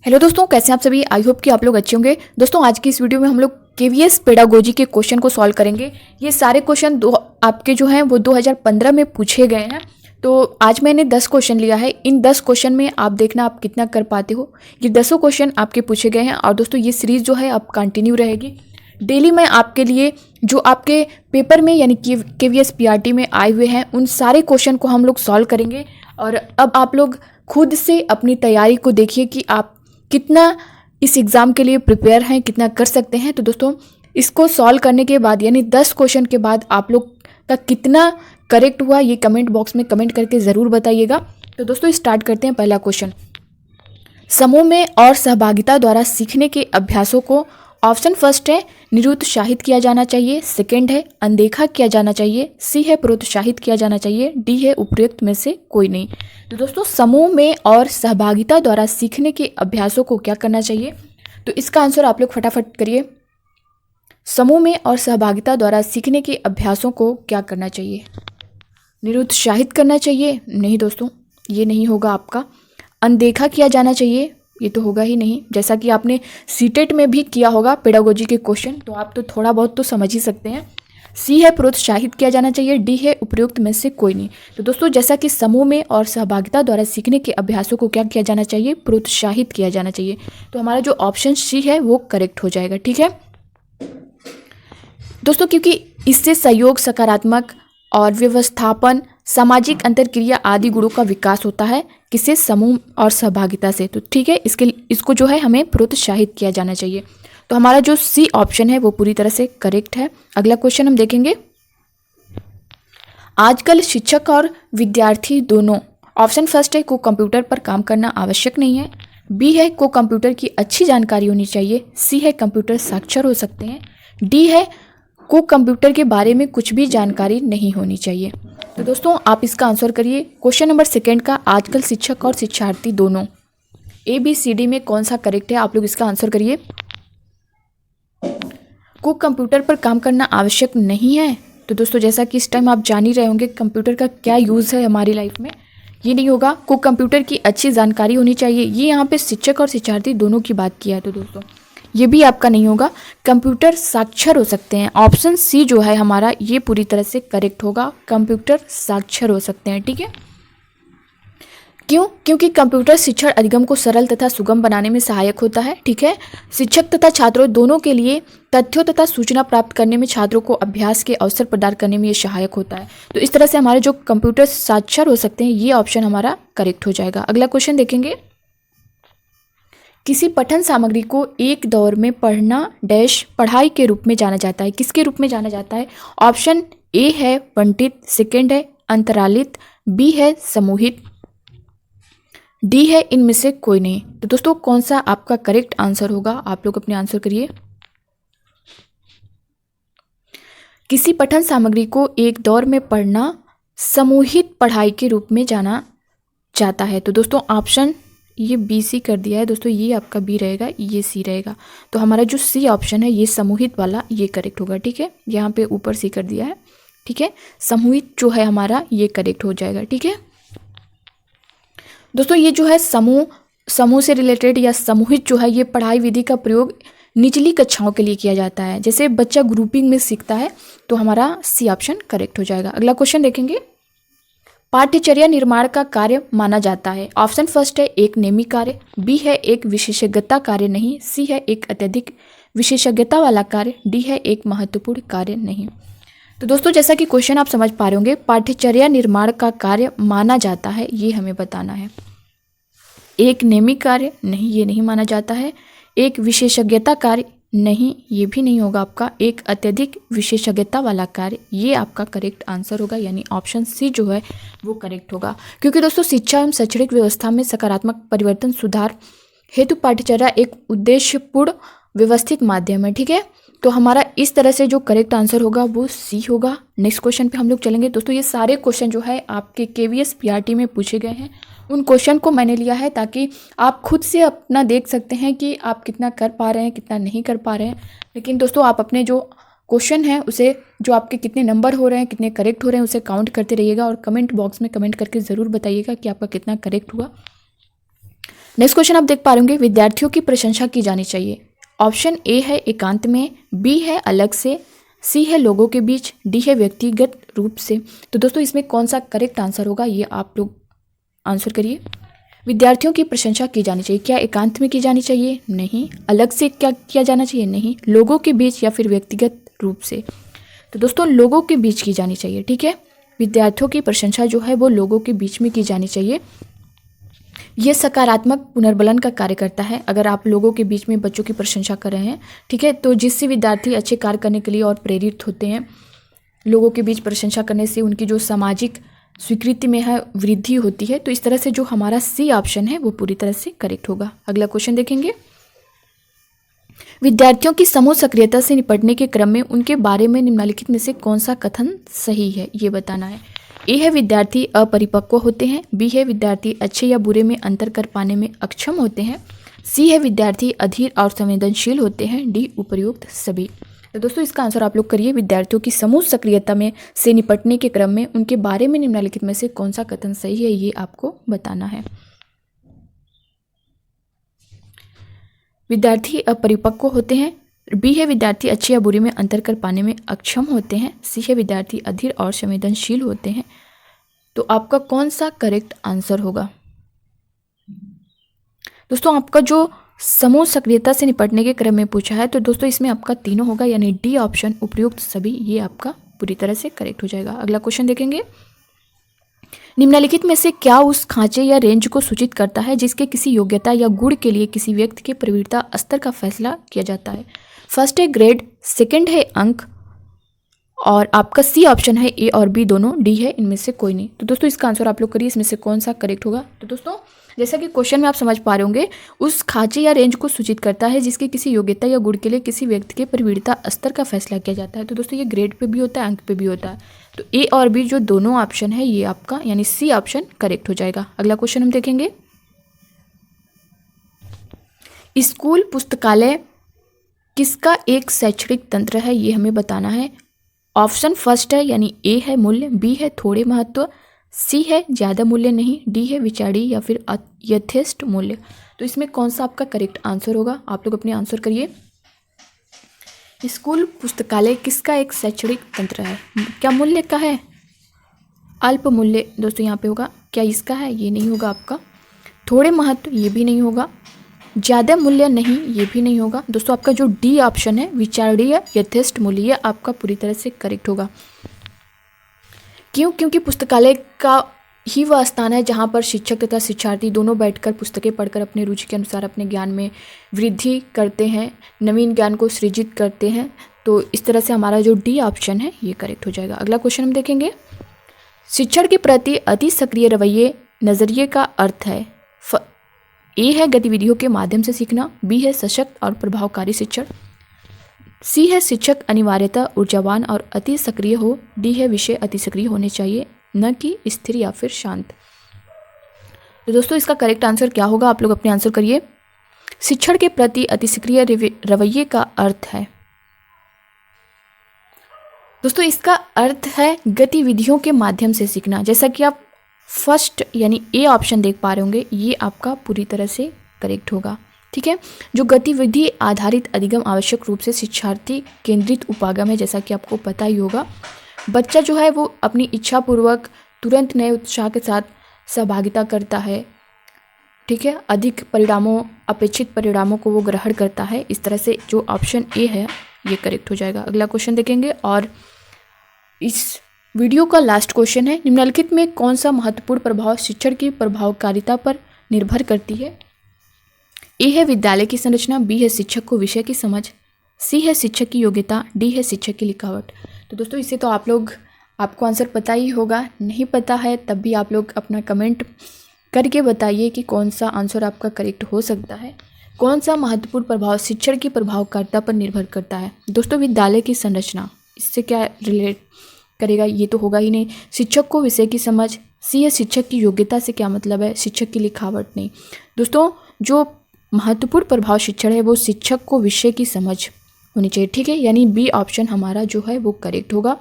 Hello दोस्तों, कैसे हैं आप सभी। आई होप कि आप लोग अच्छे होंगे। दोस्तों आज की इस वीडियो में हम लोग केवीएस पेडागोजी के क्वेश्चन को सॉल्व करेंगे। ये सारे क्वेश्चन आपके जो हैं वो 2015 में पूछे गए हैं। तो आज मैंने 10 क्वेश्चन लिया है। इन 10 क्वेश्चन में आप देखना आप कितना कर पाते हो। ये 10 क्वेश्चन आपके पूछे गए हैं और दोस्तों ये सीरीज़ जो है अब कंटिन्यू रहेगी। डेली मैं आपके लिए जो आपके पेपर में यानी केवीएस पीआरटी में आए हुए हैं उन सारे क्वेश्चन को हम लोग सॉल्व करेंगे। और अब आप लोग खुद से अपनी तैयारी को देखिए कि आप कितना इस एग्ज़ाम के लिए प्रिपेयर हैं, कितना कर सकते हैं। तो दोस्तों इसको सॉल्व करने के बाद यानी 10 क्वेश्चन के बाद आप लोग का कितना करेक्ट हुआ ये कमेंट बॉक्स में कमेंट करके ज़रूर बताइएगा। तो दोस्तों स्टार्ट करते हैं। पहला क्वेश्चन, समूह में और सहभागिता द्वारा सीखने के अभ्यासों को ऑप्शन फर्स्ट है निरुत्साहित किया जाना चाहिए, सेकंड है अनदेखा किया जाना चाहिए, सी है प्रोत्साहित किया जाना चाहिए, डी है उपयुक्त में से कोई नहीं। तो दोस्तों समूह में और सहभागिता द्वारा सीखने के अभ्यासों को क्या करना चाहिए, तो इसका आंसर आप लोग फटाफट करिए। समूह में और सहभागिता द्वारा सीखने के अभ्यासों को क्या करना चाहिए, निरुत्साहित करना चाहिए। नहीं दोस्तों ये नहीं होगा आपका। अनदेखा किया जाना चाहिए, ये तो होगा ही नहीं। जैसा कि आपने सीटेट में भी किया होगा पेडागोजी के क्वेश्चन, तो आप तो थोड़ा बहुत तो समझ ही सकते हैं। सी है प्रोत्साहित किया जाना चाहिए, डी है उपयुक्त में से कोई नहीं। तो दोस्तों जैसा कि समूह में और सहभागिता द्वारा सीखने के अभ्यासों को क्या किया जाना चाहिए, प्रोत्साहित किया जाना चाहिए। तो हमारा जो ऑप्शन सी है वो करेक्ट हो जाएगा। ठीक है दोस्तों, क्योंकि इससे सहयोग, सकारात्मक और व्यवस्थापन, सामाजिक अंतरक्रिया आदि गुणों का विकास होता है। किसे, समूह और सहभागिता से। तो ठीक है, इसको जो है हमें प्रोत्साहित किया जाना चाहिए। तो हमारा जो सी ऑप्शन है वो पूरी तरह से करेक्ट है। अगला क्वेश्चन हम देखेंगे। आजकल शिक्षक और विद्यार्थी दोनों, ऑप्शन फर्स्ट है को कंप्यूटर पर काम करना आवश्यक नहीं है, बी है को कंप्यूटर की अच्छी जानकारी होनी चाहिए, सी है कंप्यूटर साक्षर हो सकते हैं, डी है को कंप्यूटर के बारे में कुछ भी जानकारी नहीं होनी चाहिए। तो दोस्तों आप इसका आंसर करिए। क्वेश्चन नंबर सेकंड का, आजकल शिक्षक और शिक्षार्थी दोनों, ABCD में कौन सा करेक्ट है, आप लोग इसका आंसर करिए। को कंप्यूटर पर काम करना आवश्यक नहीं है। तो दोस्तों जैसा कि इस टाइम आप जान ही रहे होंगे कंप्यूटर का क्या यूज़ है हमारी लाइफ में, ये नहीं होगा। को कंप्यूटर की अच्छी जानकारी होनी चाहिए, ये यहाँ पे शिक्षक और शिक्षार्थी दोनों की बात किया है। तो दोस्तों ये भी आपका नहीं होगा। कंप्यूटर साक्षर हो सकते हैं, ऑप्शन सी जो है हमारा ये पूरी तरह से करेक्ट होगा। कंप्यूटर साक्षर हो सकते हैं। ठीक है, क्यों? क्योंकि कंप्यूटर शिक्षण अधिगम को सरल तथा सुगम बनाने में सहायक होता है। ठीक है, शिक्षक तथा छात्रों दोनों के लिए तथ्यों तथा सूचना प्राप्त करने में, छात्रों को अभ्यास के अवसर प्रदान करने में ये सहायक होता है। तो इस तरह से हमारे जो कंप्यूटर साक्षर हो सकते हैं ये ऑप्शन हमारा करेक्ट हो जाएगा। अगला क्वेश्चन देखेंगे। किसी पठन सामग्री को एक दौर में पढ़ना डैश पढ़ाई के रूप में जाना जाता है, किसके रूप में जाना जाता है? ऑप्शन ए है बंटित, सेकंड है अंतरालित, बी है समूहित, डी है इनमें से कोई नहीं। तो दोस्तों कौन सा आपका करेक्ट आंसर होगा, आप लोग अपने आंसर करिए। किसी पठन सामग्री को एक दौर में पढ़ना समूहित पढ़ाई के रूप में जाना जाता है। तो दोस्तों ऑप्शन ये बी सी कर दिया है दोस्तों, ये आपका बी रहेगा, ये सी रहेगा। तो हमारा जो सी ऑप्शन है ये समूहित वाला ये करेक्ट होगा। ठीक है, यहाँ पे ऊपर सी कर दिया है। ठीक है, समूहित जो है हमारा ये करेक्ट हो जाएगा। ठीक है दोस्तों, ये जो है समूह से रिलेटेड या समूहित जो है ये पढ़ाई विधि का प्रयोग निचली कक्षाओं के लिए किया जाता है, जैसे बच्चा ग्रुपिंग में सीखता है। तो हमारा सी ऑप्शन करेक्ट हो जाएगा। अगला क्वेश्चन देखेंगे। पाठ्यचर्या निर्माण का कार्य माना जाता है, ऑप्शन फर्स्ट है एक नेमी कार्य, बी है एक विशेषज्ञता कार्य नहीं, सी है एक अत्यधिक विशेषज्ञता वाला कार्य, डी है एक महत्वपूर्ण कार्य नहीं। तो दोस्तों जैसा कि क्वेश्चन आप समझ पा रहे होंगे, पाठ्यचर्या निर्माण का कार्य माना जाता है ये हमें बताना है। एक नेमी कार्य नहीं, ये नहीं माना जाता है। एक विशेषज्ञता कार्य नहीं, ये भी नहीं होगा आपका। एक अत्यधिक विशेषज्ञता वाला कार्य ये आपका करेक्ट आंसर होगा, यानी ऑप्शन सी जो है वो करेक्ट होगा। क्योंकि दोस्तों शिक्षा एवं शैक्षणिक व्यवस्था में सकारात्मक परिवर्तन सुधार हेतु पाठ्यचर्या एक उद्देश्यपूर्ण व्यवस्थित माध्यम है। ठीक है, तो हमारा इस तरह से जो करेक्ट आंसर होगा वो सी होगा। नेक्स्ट क्वेश्चन पे हम लोग चलेंगे। दोस्तों ये सारे क्वेश्चन जो है आपके केवीएस पीआरटी में पूछे गए हैं, उन क्वेश्चन को मैंने लिया है ताकि आप खुद से अपना देख सकते हैं कि आप कितना कर पा रहे हैं, कितना नहीं कर पा रहे हैं। लेकिन दोस्तों आप अपने जो क्वेश्चन है उसे, जो आपके कितने नंबर हो रहे हैं, कितने करेक्ट हो रहे हैं, उसे काउंट करते रहिएगा और कमेंट बॉक्स में कमेंट करके ज़रूर बताइएगा कि आपका कितना करेक्ट हुआ। नेक्स्ट क्वेश्चन आप देख पा रहे होंगे, विद्यार्थियों की प्रशंसा की जानी चाहिए। ऑप्शन ए है एकांत में, बी है अलग से, सी है लोगों के बीच, डी है व्यक्तिगत रूप से। तो दोस्तों इसमें कौन सा करेक्ट आंसर होगा ये आप लोग आंसर करिए। विद्यार्थियों की प्रशंसा की जानी चाहिए, क्या एकांत में की जानी चाहिए? नहीं। अलग से क्या किया जाना चाहिए? नहीं। लोगों के बीच या फिर व्यक्तिगत रूप से? तो दोस्तों लोगों के बीच की जानी चाहिए, ठीक है। विद्यार्थियों की प्रशंसा जो है वो लोगों के बीच में की जानी चाहिए। यह सकारात्मक पुनर्बलन का कार्य करता है। अगर आप लोगों के बीच में बच्चों की प्रशंसा कर रहे हैं, ठीक है, तो जिससे विद्यार्थी अच्छे कार्य करने के लिए और प्रेरित होते हैं। लोगों के बीच प्रशंसा करने से उनकी जो सामाजिक स्वीकृति में है वृद्धि होती है। तो इस तरह से जो हमारा सी ऑप्शन है वो पूरी तरह से करेक्ट होगा। अगला क्वेश्चन देखेंगे, विद्यार्थियों की समूह सक्रियता से निपटने के क्रम में उनके बारे में निम्नलिखित में से कौन सा कथन सही है ये बताना है। ए है विद्यार्थी अपरिपक्व होते हैं, बी है विद्यार्थी अच्छे या बुरे में अंतर कर पाने में अक्षम होते हैं, सी है विद्यार्थी अधीर और संवेदनशील होते हैं, डी उपर्युक्त सभी। तो दोस्तों इसका आंसर आप लोग करिए। विद्यार्थियों की समूह सक्रियता में से निपटने के क्रम में उनके बारे में निम्नलिखित में से कौन सा कथन सही है ये आपको बताना है। विद्यार्थी अपरिपक्व होते हैं, बी है विद्यार्थी अच्छे या बुरे में अंतर कर पाने में अक्षम होते हैं, सी है विद्यार्थी अधीर और संवेदनशील होते हैं। तो आपका कौन सा करेक्ट आंसर होगा? दोस्तों आपका जो समूह सक्रियता से निपटने के क्रम में पूछा है तो दोस्तों इसमें आपका तीनों होगा, यानी डी ऑप्शन उपयुक्त सभी, ये आपका पूरी तरह से करेक्ट हो जाएगा। अगला क्वेश्चन देखेंगे, निम्नलिखित में से क्या उस खांचे या रेंज को सूचित करता है जिसके किसी योग्यता या गुण के लिए किसी व्यक्ति के प्रवीणता स्तर का फैसला किया जाता है? फर्स्ट है ग्रेड, सेकंड है अंक, और आपका सी ऑप्शन है ए और बी दोनों, डी है इनमें से कोई नहीं। तो दोस्तों इसका आंसर आप लोग करिए, इसमें से कौन सा करेक्ट होगा। तो दोस्तों जैसा कि क्वेश्चन में आप समझ पा रहे होंगे, उस खांचे या रेंज को सूचित करता है जिसके किसी योग्यता या गुण के लिए किसी व्यक्ति के प्रवीणता स्तर का फैसला किया जाता है। तो दोस्तों ये ग्रेड पे भी होता है, अंक पे भी होता है। तो ए और बी जो दोनों ऑप्शन है ये आपका यानी सी ऑप्शन करेक्ट हो जाएगा। अगला क्वेश्चन हम देखेंगे, स्कूल पुस्तकालय किसका एक शैक्षणिक तंत्र है ये हमें बताना है। ऑप्शन फर्स्ट है यानी ए है मूल्य, बी है थोड़े महत्व, सी है ज़्यादा मूल्य नहीं, डी है विचारी या फिर यथेष्ट मूल्य। तो इसमें कौन सा आपका करेक्ट आंसर होगा? आप लोग अपने आंसर करिए। स्कूल पुस्तकालय किसका एक शैक्षणिक तंत्र है? क्या मूल्य का है? अल्प मूल्य दोस्तों यहाँ पे होगा। क्या इसका है? ये नहीं होगा आपका। थोड़े महत्व ये भी नहीं होगा। ज़्यादा मूल्य नहीं ये भी नहीं होगा। दोस्तों आपका जो डी ऑप्शन है विचारणीय यथेष्ट मूल्य, ये आपका पूरी तरह से करेक्ट होगा। क्यों? क्योंकि पुस्तकालय का ही वह स्थान है जहाँ पर शिक्षक तथा शिक्षार्थी दोनों बैठकर पुस्तकें पढ़कर अपने रुचि के अनुसार अपने ज्ञान में वृद्धि करते हैं, नवीन ज्ञान को सृजित करते हैं। तो इस तरह से हमारा जो डी ऑप्शन है ये करेक्ट हो जाएगा। अगला क्वेश्चन हम देखेंगे, शिक्षण के प्रति अति सक्रिय रवैये नज़रिए का अर्थ है। ए है गतिविधियों के माध्यम से सीखना, बी है सशक्त और प्रभावकारी शिक्षण, सी है शिक्षक अनिवार्यतः ऊर्जावान और अति सक्रिय हो, डी है विषय अति सक्रिय होने चाहिए न कि स्थिर या फिर शांत। तो दोस्तों इसका करेक्ट आंसर क्या होगा? आप लोग अपने आंसर करिए। शिक्षण के प्रति अति सक्रिय रवैये का अर्थ है, दोस्तों इसका अर्थ है गतिविधियों के माध्यम से सीखना। जैसा कि आप फर्स्ट यानी ए ऑप्शन देख पा रहे होंगे, ये आपका पूरी तरह से करेक्ट होगा। ठीक है, जो गतिविधि आधारित अधिगम आवश्यक रूप से शिक्षार्थी केंद्रित उपागम है। जैसा कि आपको पता ही होगा, बच्चा जो है वो अपनी इच्छा पूर्वक तुरंत नए उत्साह के साथ सहभागिता करता है। ठीक है, अधिक परिणामों अपेक्षित परिणामों को वो ग्रहण करता है। इस तरह से जो ऑप्शन ए है ये करेक्ट हो जाएगा। अगला क्वेश्चन देखेंगे और इस वीडियो का लास्ट क्वेश्चन है, निम्नलिखित में कौन सा महत्वपूर्ण प्रभाव शिक्षण की प्रभावकारिता पर निर्भर करती है? ए है विद्यालय की संरचना, बी है शिक्षक को विषय की समझ, सी है शिक्षक की योग्यता, डी है शिक्षक की लिखावट। तो दोस्तों इससे तो आपको आंसर पता ही होगा। नहीं पता है तब भी आप लोग अपना कमेंट करके बताइए कि कौन सा आंसर आपका करेक्ट हो सकता है। कौन सा महत्वपूर्ण प्रभाव शिक्षण की प्रभावकारिता पर निर्भर करता है? दोस्तों विद्यालय की संरचना, इससे क्या रिलेट करेगा? ये तो होगा ही नहीं। शिक्षक को विषय की समझ, सी है शिक्षक की योग्यता से क्या मतलब है? शिक्षक की लिखावट नहीं। दोस्तों जो महत्वपूर्ण प्रभाव शिक्षण है वो शिक्षक को विषय की समझ होनी चाहिए। ठीक है, यानी बी ऑप्शन हमारा जो है वो करेक्ट होगा।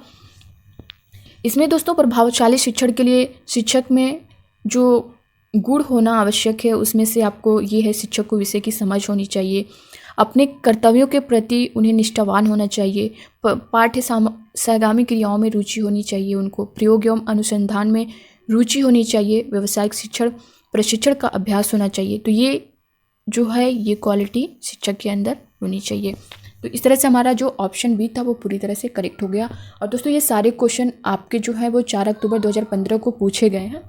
इसमें दोस्तों प्रभावशाली शिक्षण के लिए शिक्षक में जो गुण होना आवश्यक है, उसमें से आपको ये है शिक्षक को विषय की समझ होनी चाहिए, अपने कर्तव्यों के प्रति उन्हें निष्ठावान होना चाहिए, पाठ्य सहगामी क्रियाओं में रुचि होनी चाहिए, उनको प्रयोग एवं अनुसंधान में रुचि होनी चाहिए, व्यावसायिक प्रशिक्षण का अभ्यास होना चाहिए। तो ये जो है ये क्वालिटी शिक्षक के अंदर होनी चाहिए। तो इस तरह से हमारा जो ऑप्शन बी था वो पूरी तरह से करेक्ट हो गया। और दोस्तों ये सारे क्वेश्चन आपके जो है वो 4 अक्टूबर 2015 को पूछे गए हैं।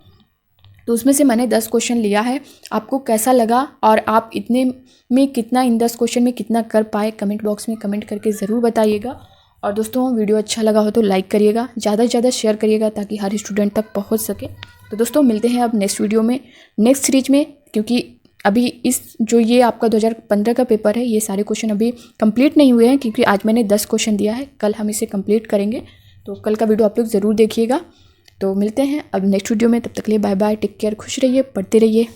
तो उसमें से मैंने 10 क्वेश्चन लिया है। आपको कैसा लगा और आप इतने में कितना, इन 10 क्वेश्चन में कितना कर पाए, कमेंट बॉक्स में कमेंट करके ज़रूर बताइएगा। और दोस्तों वीडियो अच्छा लगा हो तो लाइक करिएगा, ज़्यादा से ज़्यादा शेयर करिएगा ताकि हर स्टूडेंट तक पहुंच सके। तो दोस्तों मिलते हैं अब नेक्स्ट वीडियो में, नेक्स्ट सीरीज में, क्योंकि अभी इस जो ये आपका 2015 का पेपर है, ये सारे क्वेश्चन अभी कंप्लीट नहीं हुए हैं, क्योंकि आज मैंने 10 क्वेश्चन दिया है, कल हम इसे कंप्लीट करेंगे। तो कल का वीडियो आप लोग ज़रूर देखिएगा। तो मिलते हैं अब नेक्स्ट वीडियो में, तब तक के लिए बाय बाय, टेक केयर, खुश रहिए, पढ़ते रहिए।